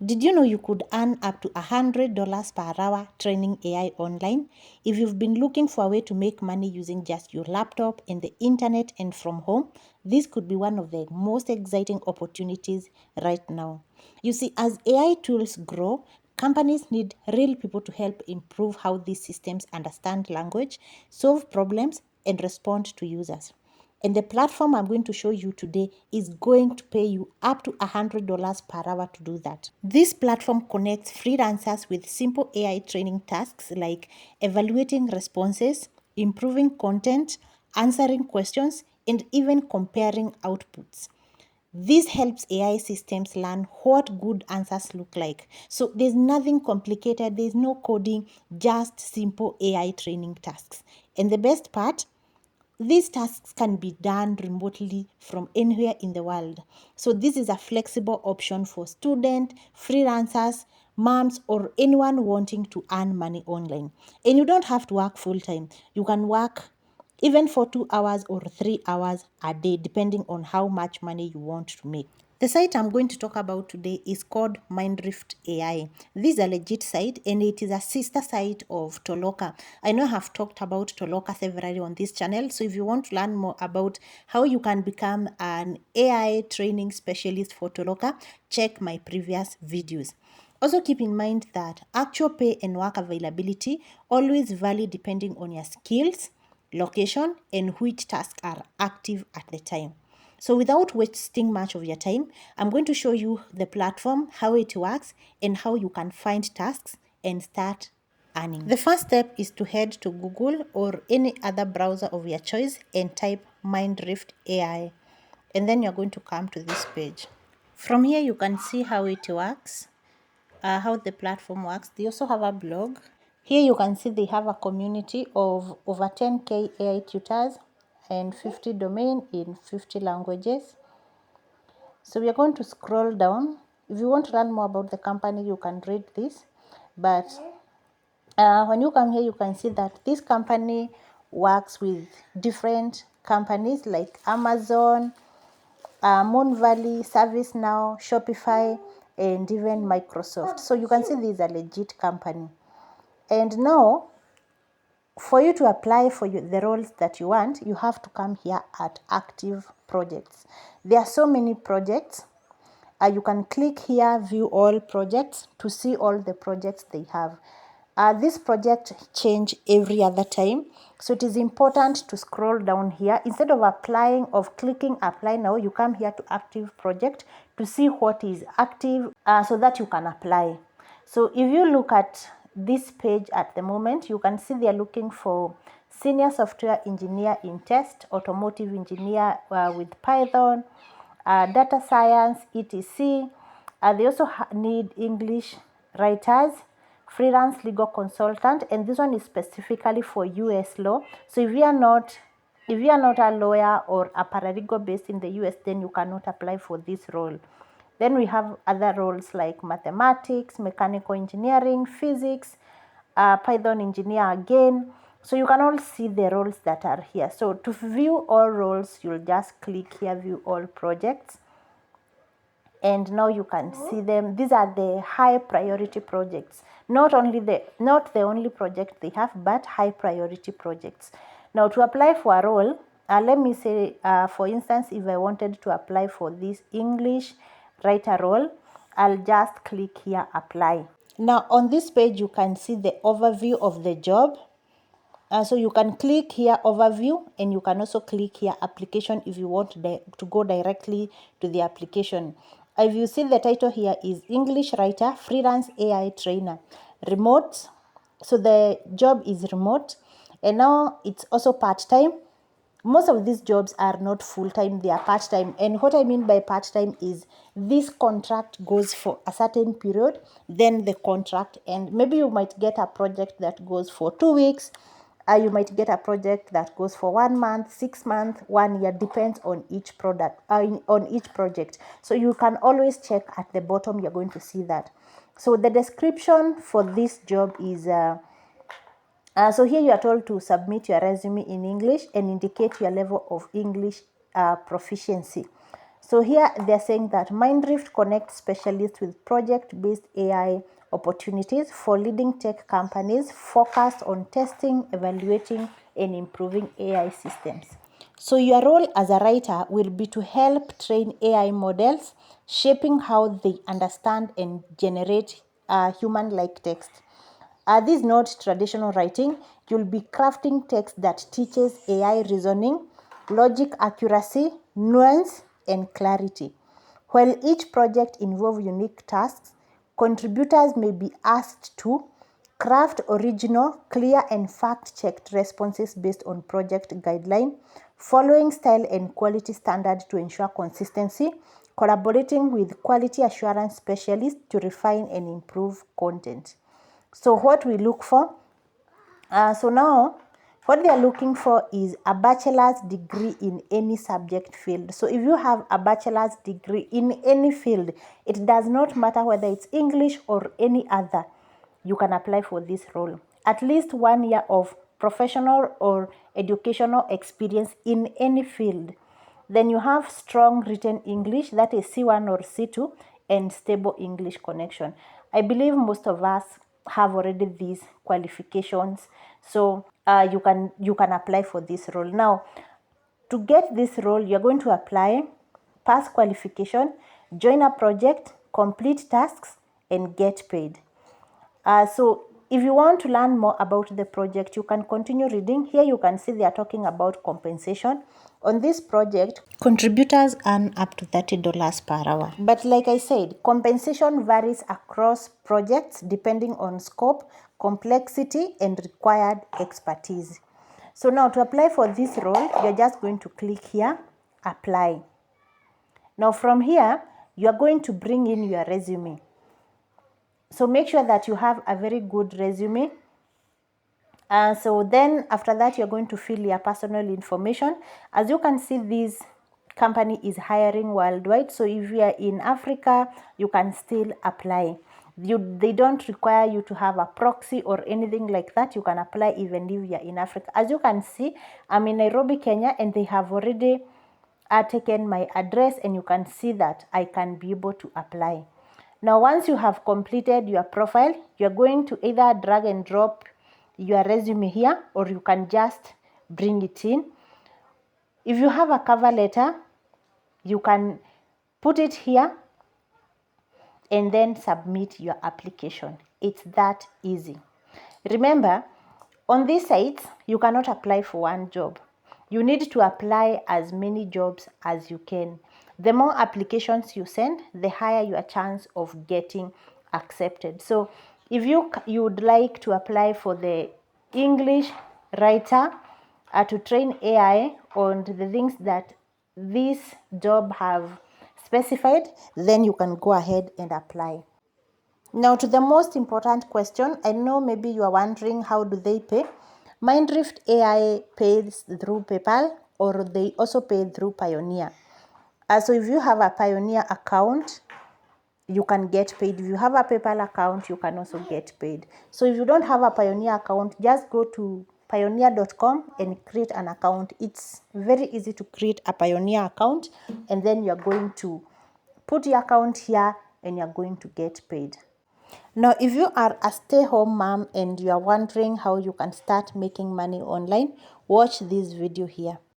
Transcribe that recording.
Did you know you could earn up to $100 per hour training AI online? If you've been looking for a way to make money using just your laptop and the internet and from home, this could be one of the most exciting opportunities right now. You see, as AI tools grow, companies need real people to help improve how these systems understand language, solve problems, and respond to users. And the platform I'm going to show you today is going to pay you up to $100 per hour to do that. This platform connects freelancers with simple AI training tasks like evaluating responses, improving content, answering questions, and even comparing outputs. This helps AI systems learn what good answers look like. So there's nothing complicated, there's no coding, just simple AI training tasks. And the best part, these tasks can be done remotely from anywhere in the world. So this is a flexible option for students, freelancers, moms, or anyone wanting to earn money online. And you don't have to work full time. You can work even for 2 hours or 3 hours a day, depending on how much money you want to make. The site I'm going to talk about today is called Mindrift AI. This is a legit site and it is a sister site of Toloka. I know I have talked about Toloka severally on this channel, so if you want to learn more about how you can become an AI training specialist for Toloka, check my previous videos. Also keep in mind that actual pay and work availability always vary depending on your skills, location, and which tasks are active at the time. So without wasting much of your time, I'm going to show you the platform, how it works, and how you can find tasks and start earning. The first step is to head to Google or any other browser of your choice and type Mindrift AI. And then you're going to come to this page. From here, you can see how it works, how the platform works. They also have a blog. Here you can see they have a community of over 10K AI tutors and 50 domain in 50 languages. So we are going to scroll down. If you want to learn more about the company, you can read this. But when you come here, you can see that this company works with different companies like Amazon, Moon Valley, ServiceNow, Shopify, and even Microsoft. So you can see this is a legit company. And now, for you to apply for the roles that you want, you have to come here at active projects. There are so many projects. You can click here, view all projects to see all the projects they have. This project change every other time. So it is important to scroll down here. Instead of clicking apply now, you come here to active project to see what is active so that you can apply. So if you look at this page at the moment, you can see they are looking for senior software engineer in test, automotive engineer with Python, data science, etc. They also need English writers, freelance legal consultant, and this one is specifically for US law. So if you are not a lawyer or a paralegal based in the US, then you cannot apply for this role. Then we have other roles like mathematics, mechanical engineering, physics, Python engineer again. So you can all see the roles that are here. So to view all roles, you'll just click here, view all projects. And now you can see them. These are the high priority projects. Not the only project they have, but high priority projects. Now to apply for a role, let me say, for instance, if I wanted to apply for this English writer role, I'll just click here, apply. Now on this page, you can see the overview of the job. So you can click here overview, and you can also click here application if you want to go directly to the application. If you see the title here is English writer, freelance AI trainer, remote. So the job is remote, and now it's also part-time. Most of these jobs are not full-time, they are part-time. And what I mean by part-time is this contract goes for a certain period, then the contract, and maybe you might get a project that goes for 2 weeks, you might get a project that goes for 1 month, 6 months, 1 year, depends on each on each project. So you can always check at the bottom, you're going to see that. So the description for this job is so here you are told to submit your resume in English and indicate your level of English proficiency. So here they're saying that Mindrift connects specialists with project-based AI opportunities for leading tech companies focused on testing, evaluating, and improving AI systems. So your role as a writer will be to help train AI models, shaping how they understand and generate human-like text. This is not traditional writing. You'll be crafting text that teaches AI reasoning, logic accuracy, nuance, and clarity. While each project involves unique tasks, contributors may be asked to craft original, clear, and fact-checked responses based on project guideline, following style and quality standards to ensure consistency, collaborating with quality assurance specialists to refine and improve content. So what we look for, so now what they are looking for is a bachelor's degree in any subject field. So if you have a bachelor's degree in any field, it does not matter whether it's English or any other, you can apply for this role. At least 1 year of professional or educational experience in any field. Then you have strong written English, that is C1 or C2, and stable English connection. I believe most of us have already these qualifications, so you can apply for this role. Now, to get this role, you're going to apply, pass qualification, join a project, complete tasks, and get paid. So if you want to learn more about the project, you can continue reading. Here you can see they are talking about compensation. On this project, contributors earn up to $30 per hour. But like I said, compensation varies across projects depending on scope, complexity, and required expertise. So now to apply for this role, you're just going to click here, apply. Now from here, you are going to bring in your resume. So make sure that you have a very good resume. So then after that, you're going to fill your personal information. As you can see, this company is hiring worldwide. So if you are in Africa, you can still apply. They don't require you to have a proxy or anything like that. You can apply even if you're in Africa. As you can see, I'm in Nairobi, Kenya, and they have already taken my address, and you can see that I can be able to apply. Now, once you have completed your profile, you're going to either drag and drop your resume here, or you can just bring it in. If you have a cover letter, you can put it here and then submit your application. It's that easy. Remember, on these sites, you cannot apply for one job. You need to apply as many jobs as you can. The more applications you send, the higher your chance of getting accepted. So if you would like to apply for the English writer to train AI on the things that this job have specified, then you can go ahead and apply. Now to the most important question, I know maybe you are wondering, how do they pay? Mindrift AI pays through PayPal, or they also pay through Pioneer. So if you have a Pioneer account, you can get paid. If you have a PayPal account, you can also get paid. So if you don't have a Pioneer account, just go to pioneer.com and create an account. It's very easy to create a Pioneer account, and then you're going to put your account here and you're going to get paid. Now, if you are a stay-home mom and you are wondering how you can start making money online, watch this video here.